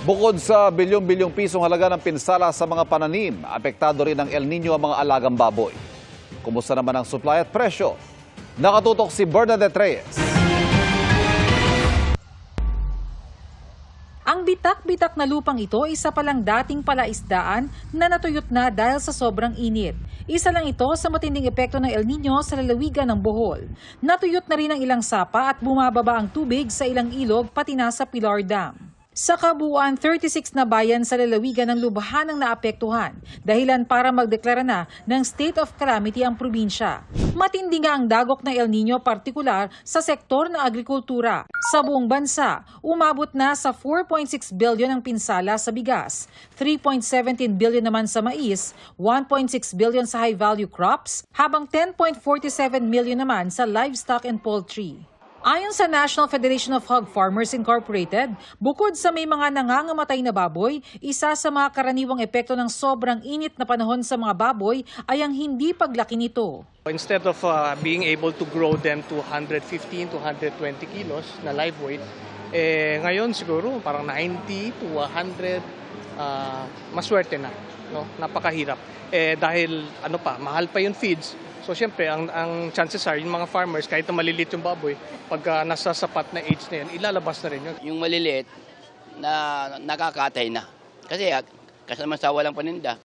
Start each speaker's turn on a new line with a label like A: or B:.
A: Bukod sa bilyong-bilyong pisong halaga ng pinsala sa mga pananim, apektado rin ng El Nino ang mga alagang baboy. Kumusta naman ang supply at presyo? Nakatutok si Bernadette Reyes.
B: Ang bitak-bitak na lupang ito, isa palang dating palaisdaan na natuyot na dahil sa sobrang init. Isa lang ito sa matinding epekto ng El Nino sa lalawigan ng Bohol. Natuyot na rin ang ilang sapa at bumababa ang tubig sa ilang ilog pati na sa Pilar Dam. Sa kabuuan, 36 na bayan sa lalawigan ng lubhang naapektuhan, dahilan para magdeklara na ng state of calamity ang probinsya. Matindi nga ang dagok ng El Nino, partikular sa sektor ng agrikultura. Sa buong bansa, umabot na sa 4.6 billion ang pinsala sa bigas, 3.17 billion naman sa mais, 1.6 billion sa high-value crops, habang 10.47 million naman sa livestock and poultry. Ayon sa National Federation of Hog Farmers Incorporated, bukod sa may mga nangangamatay na baboy, isa sa mga karaniwang epekto ng sobrang init na panahon sa mga baboy ay ang hindi paglaki nito.
C: Instead of being able to grow them to 115 to 120 kilos na live weight, ngayon siguro parang 90 to 100, maswerte na, no? Napakahirap. Dahil mahal pa yung feeds. So siyempre, ang chances are, yung mga farmers, kahit na maliliit yung baboy, pagka nasa sapat na age na yun, ilalabas na rin yun.
D: Yung maliliit, na nakakatay na. Kasi naman sa walang paninda.